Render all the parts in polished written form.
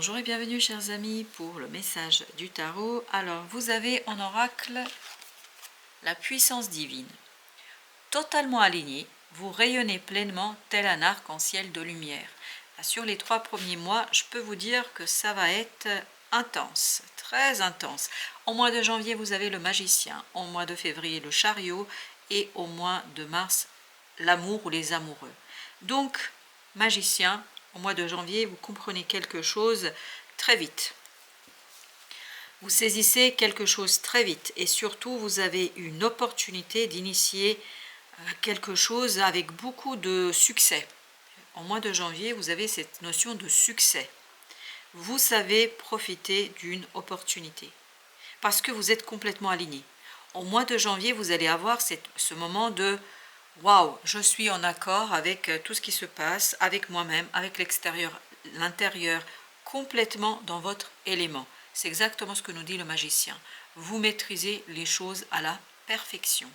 Bonjour et bienvenue chers amis pour le message du tarot. Alors vous avez en oracle la puissance divine. Totalement aligné, vous rayonnez pleinement tel un arc-en-ciel de lumière. Sur les 3 premiers mois, je peux vous dire que ça va être intense, très intense. Au mois de janvier, vous avez le magicien, au mois de février, le chariot et au mois de mars, l'amour ou les amoureux. Donc, magicien, au mois de janvier, vous comprenez quelque chose très vite. Vous saisissez quelque chose très vite et surtout, vous avez une opportunité d'initier quelque chose avec beaucoup de succès. Au mois de janvier, vous avez cette notion de succès. Vous savez profiter d'une opportunité parce que vous êtes complètement aligné. Au mois de janvier, vous allez avoir ce moment de waouh, je suis en accord avec tout ce qui se passe, avec moi-même, avec l'extérieur, l'intérieur, complètement dans votre élément. C'est exactement ce que nous dit le magicien. Vous maîtrisez les choses à la perfection.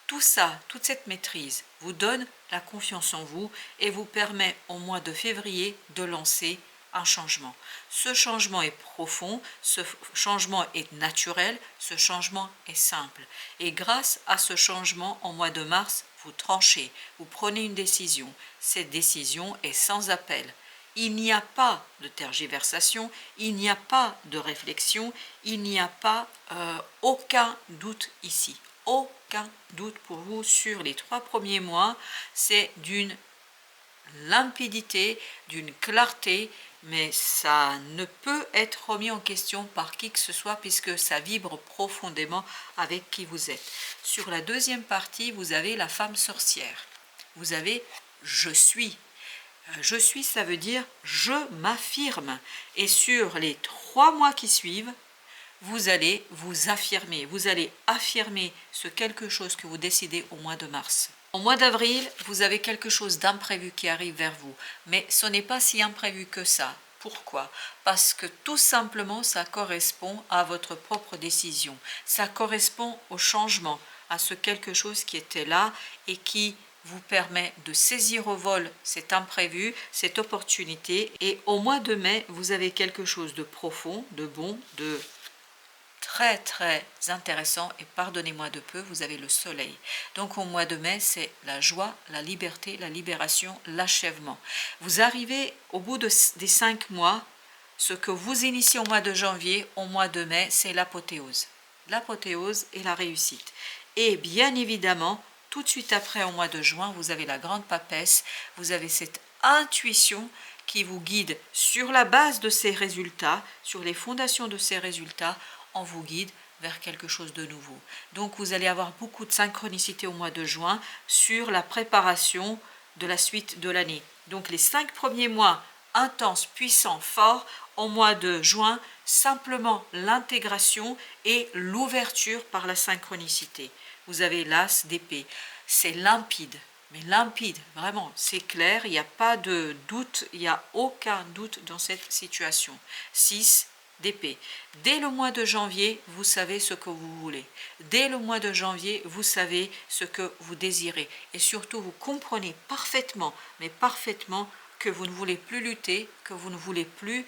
Tout ça, toute cette maîtrise vous donne la confiance en vous et vous permet au mois de février de lancer un changement. Ce changement est profond, ce changement est naturel, ce changement est simple. Et grâce à ce changement, au mois de mars, vous tranchez, vous prenez une décision. Cette décision est sans appel. Il n'y a pas de tergiversation, il n'y a pas de réflexion, il n'y a pas aucun doute ici. Aucun doute pour vous sur les 3 premiers mois. C'est d'une limpidité, d'une clarté, mais ça ne peut être remis en question par qui que ce soit puisque ça vibre profondément avec qui vous êtes. Sur la deuxième partie, vous avez la femme sorcière. Vous avez « je suis ». Je suis, ça veut dire je m'affirme. Et sur les 3 mois qui suivent, vous allez vous affirmer. Vous allez affirmer ce quelque chose que vous décidez au mois de mars. Au mois d'avril, vous avez quelque chose d'imprévu qui arrive vers vous. Mais ce n'est pas si imprévu que ça. Pourquoi? Parce que tout simplement, ça correspond à votre propre décision. Ça correspond au changement, à ce quelque chose qui était là et qui vous permet de saisir au vol cet imprévu, cette opportunité. Et au mois de mai, vous avez quelque chose de profond, de bon, de très intéressant. Et pardonnez-moi de peu, vous avez le soleil. Donc au mois de mai, c'est la joie, la liberté, la libération, l'achèvement. Vous arrivez au bout des 5 mois, ce que vous initiez au mois de janvier, au mois de mai, c'est l'apothéose. L'apothéose et la réussite. Et bien évidemment, tout de suite après, au mois de juin, vous avez la grande papesse, vous avez cette intuition qui vous guide sur la base de ces résultats, sur les fondations de ces résultats, on vous guide vers quelque chose de nouveau. Donc vous allez avoir beaucoup de synchronicité au mois de juin sur la préparation de la suite de l'année. Donc les 5 premiers mois, intenses, puissants, forts, au mois de juin, simplement l'intégration et l'ouverture par la synchronicité. Vous avez l'as d'épée. C'est limpide, mais limpide, vraiment, c'est clair, il n'y a pas de doute, il n'y a aucun doute dans cette situation. 6 d'épée. Dès le mois de janvier, vous savez ce que vous voulez. Dès le mois de janvier, vous savez ce que vous désirez. Et surtout, vous comprenez parfaitement, mais parfaitement, que vous ne voulez plus lutter, que vous ne voulez plus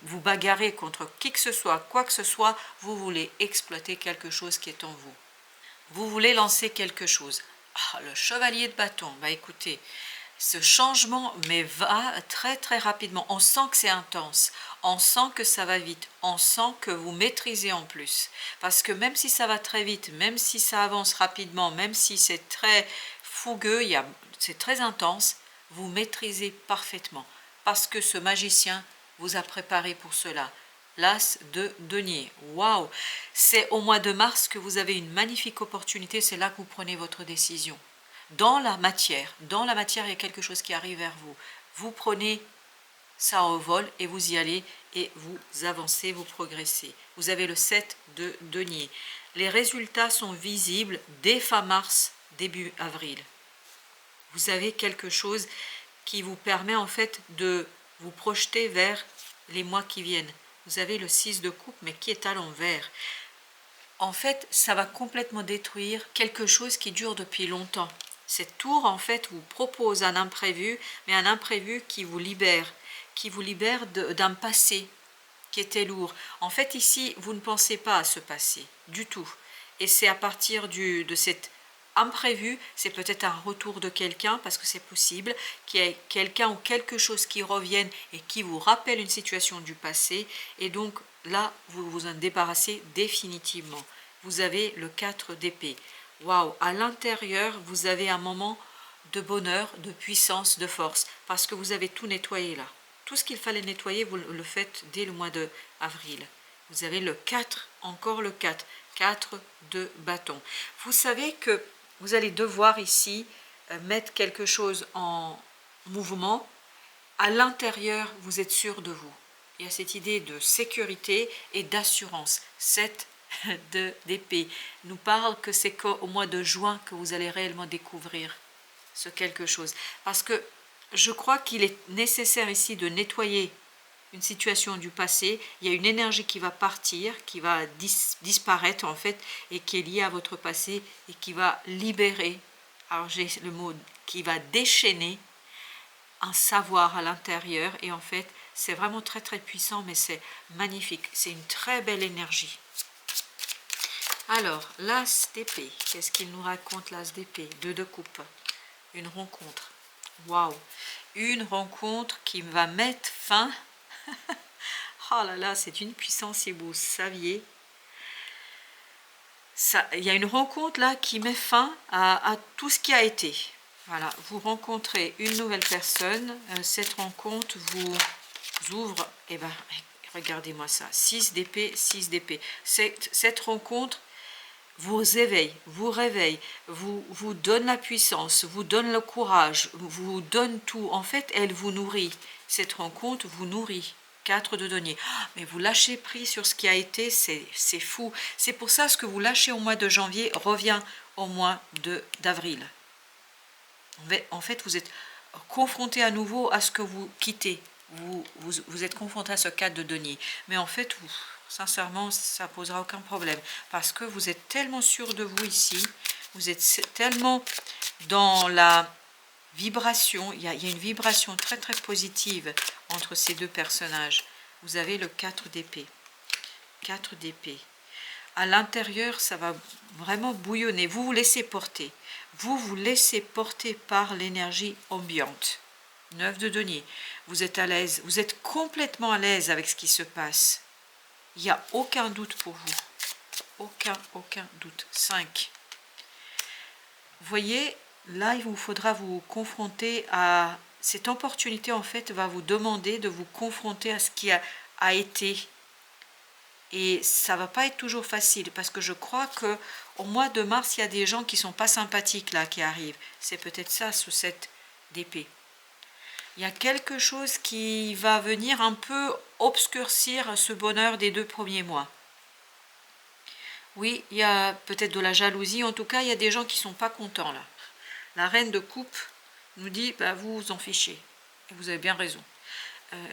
vous bagarrer contre qui que ce soit, quoi que ce soit, vous voulez exploiter quelque chose qui est en vous. Vous voulez lancer quelque chose. Ah, le chevalier de bâton, bah écoutez, ce changement mais va très rapidement. On sent que c'est intense, on sent que ça va vite, on sent que vous maîtrisez en plus. Parce que même si ça va très vite, même si ça avance rapidement, même si c'est très fougueux, c'est très intense, vous maîtrisez parfaitement. Parce que ce magicien vous a préparé pour cela. L'as de denier. Waouh! C'est au mois de mars que vous avez une magnifique opportunité, c'est là que vous prenez votre décision. Dans la matière, il y a quelque chose qui arrive vers vous. Vous prenez ça au vol et vous y allez et vous avancez, vous progressez. Vous avez le 7 de denier. Les résultats sont visibles dès fin mars, début avril. Vous avez quelque chose qui vous permet en fait de vous projeter vers les mois qui viennent. Vous avez le 6 de coupe, mais qui est à l'envers. En fait, ça va complètement détruire quelque chose qui dure depuis longtemps. Cette tour, en fait, vous propose un imprévu, mais un imprévu qui vous libère d'un passé qui était lourd. En fait, ici, vous ne pensez pas à ce passé, du tout. Et c'est à partir de cet imprévu, c'est peut-être un retour de quelqu'un, parce que c'est possible, qu'il y ait quelqu'un ou quelque chose qui revienne et qui vous rappelle une situation du passé. Et donc, là, vous vous en débarrassez définitivement. Vous avez le 4 d'épée. Waouh, à l'intérieur, vous avez un moment de bonheur, de puissance, de force, parce que vous avez tout nettoyé là. Tout ce qu'il fallait nettoyer, vous le faites dès le mois d'avril. Vous avez le 4, encore le 4, 4 de bâton. Vous savez que vous allez devoir ici mettre quelque chose en mouvement. À l'intérieur, vous êtes sûr de vous. Il y a cette idée de sécurité et d'assurance. 7 d'épée nous parle que c'est qu'au mois de juin que vous allez réellement découvrir ce quelque chose. Parce que je crois qu'il est nécessaire ici de nettoyer une situation du passé. Il y a une énergie qui va partir, qui va disparaître en fait, et qui est liée à votre passé et qui va libérer, alors j'ai le mot, qui va déchaîner un savoir à l'intérieur. Et en fait, c'est vraiment très très puissant, mais c'est magnifique. C'est une très belle énergie. Alors, l'as d'épée, qu'est-ce qu'il nous raconte l'as d'épée? 2 de coupe, une rencontre. Waouh, une rencontre qui va mettre fin. Oh là là, c'est une puissance, si vous saviez. Ça, il y a une rencontre là qui met fin à tout ce qui a été. Voilà, vous rencontrez une nouvelle personne. Cette rencontre vous ouvre. Et ben, regardez-moi ça, 6 d'épée, 6 d'épée. Cette rencontre vous éveille, vous réveille, vous donne la puissance, vous donne le courage, vous donne tout. En fait, elle vous nourrit. Cette rencontre vous nourrit. 4 de denier. Mais vous lâchez prise sur ce qui a été, c'est fou. C'est pour ça que ce que vous lâchez au mois de janvier revient au mois d'avril. En fait, vous êtes confronté à nouveau à ce que vous quittez. Vous êtes confronté à ce 4 de denier. Mais en fait, sincèrement, ça ne posera aucun problème. Parce que vous êtes tellement sûr de vous ici. Vous êtes tellement dans la vibration. Il y a une vibration très très positive entre ces deux personnages. Vous avez le 4 d'épée. 4 d'épée. À l'intérieur, ça va vraiment bouillonner. Vous vous laissez porter. Vous vous laissez porter par l'énergie ambiante. 9 de denier. Vous êtes à l'aise. Vous êtes complètement à l'aise avec ce qui se passe. Il n'y a aucun doute pour vous. Aucun doute. 5. Vous voyez, là, il vous faudra vous confronter à... Cette opportunité, en fait, va vous demander de vous confronter à ce qui a été. Et ça va pas être toujours facile, parce que je crois que au mois de mars, il y a des gens qui sont pas sympathiques, là, qui arrivent. C'est peut-être ça, sous cette d'épée. Il y a quelque chose qui va venir un peu obscurcir ce bonheur des 2 premiers mois. Oui, il y a peut-être de la jalousie. En tout cas, il y a des gens qui sont pas contents, là. La reine de coupe nous dit, bah, vous vous en fichez. Et vous avez bien raison.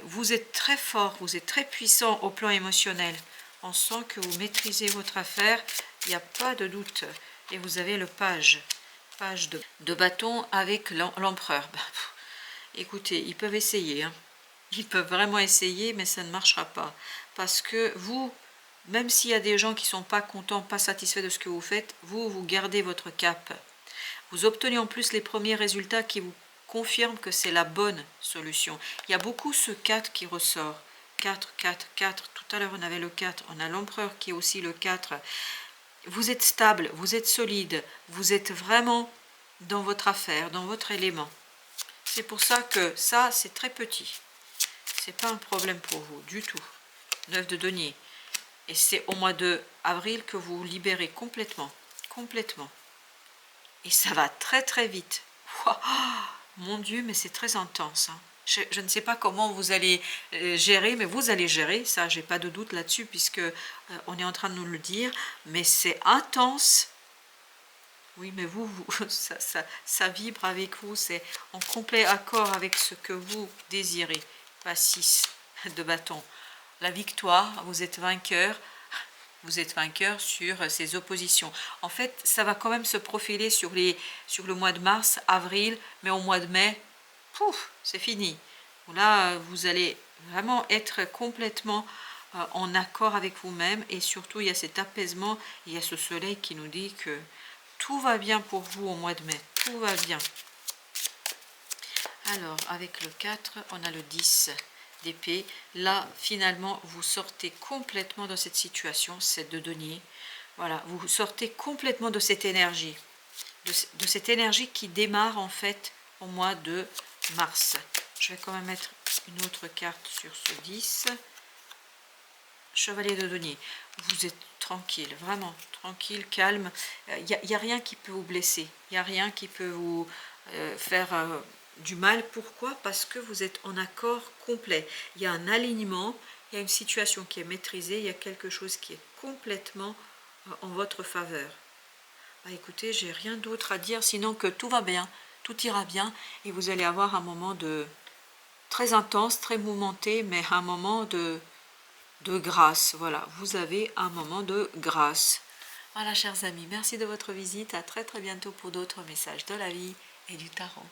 Vous êtes très fort, vous êtes très puissant au plan émotionnel. On sent que vous maîtrisez votre affaire, il n'y a pas de doute. Et vous avez le page de bâton avec l'empereur. Bah, écoutez, ils peuvent essayer. Hein. Ils peuvent vraiment essayer, mais ça ne marchera pas. Parce que vous, même s'il y a des gens qui ne sont pas contents, pas satisfaits de ce que vous faites, vous gardez votre cap. Vous obtenez en plus les premiers résultats qui vous confirment que c'est la bonne solution. Il y a beaucoup ce 4 qui ressort. 4, 4, 4. Tout à l'heure, on avait le 4. On a l'empereur qui est aussi le 4. Vous êtes stable, vous êtes solide. Vous êtes vraiment dans votre affaire, dans votre élément. C'est pour ça que ça, c'est très petit. C'est pas un problème pour vous, du tout. 9 de denier. Et c'est au mois d'avril que vous vous libérez complètement. Complètement. Et ça va très très vite. Wow, mon Dieu, mais c'est très intense. Hein. Je ne sais pas comment vous allez gérer, mais vous allez gérer. Ça, j'ai pas de doute là-dessus, puisque on est en train de nous le dire. Mais c'est intense. Oui, mais ça vibre avec vous. C'est en complet accord avec ce que vous désirez. Pas 6 de bâton. La victoire, vous êtes vainqueur. Vous êtes vainqueur sur ces oppositions. En fait, ça va quand même se profiler sur le mois de mars, avril, mais au mois de mai, pouf, c'est fini. Là, vous allez vraiment être complètement en accord avec vous-même, et surtout il y a cet apaisement, il y a ce soleil qui nous dit que tout va bien pour vous au mois de mai, tout va bien. Alors avec le 4, on a le 10 d'épée. Là finalement vous sortez complètement de cette situation, c'est de denier. Voilà, vous sortez complètement de cette énergie, de cette énergie qui démarre en fait au mois de mars. Je vais quand même mettre une autre carte sur ce 10. Chevalier de denier. Vous êtes tranquille, vraiment tranquille, calme. Il n'y a rien qui peut vous blesser. Il n'y a rien qui peut vous faire du mal. Pourquoi? Parce que vous êtes en accord complet. Il y a un alignement, il y a une situation qui est maîtrisée, il y a quelque chose qui est complètement en votre faveur. Bah, écoutez, j'ai rien d'autre à dire sinon que tout va bien, tout ira bien, et vous allez avoir un moment de très intense, très mouvementé, mais un moment de grâce. Voilà, vous avez un moment de grâce. Voilà, chers amis, merci de votre visite. À très très bientôt pour d'autres messages de la vie et du tarot.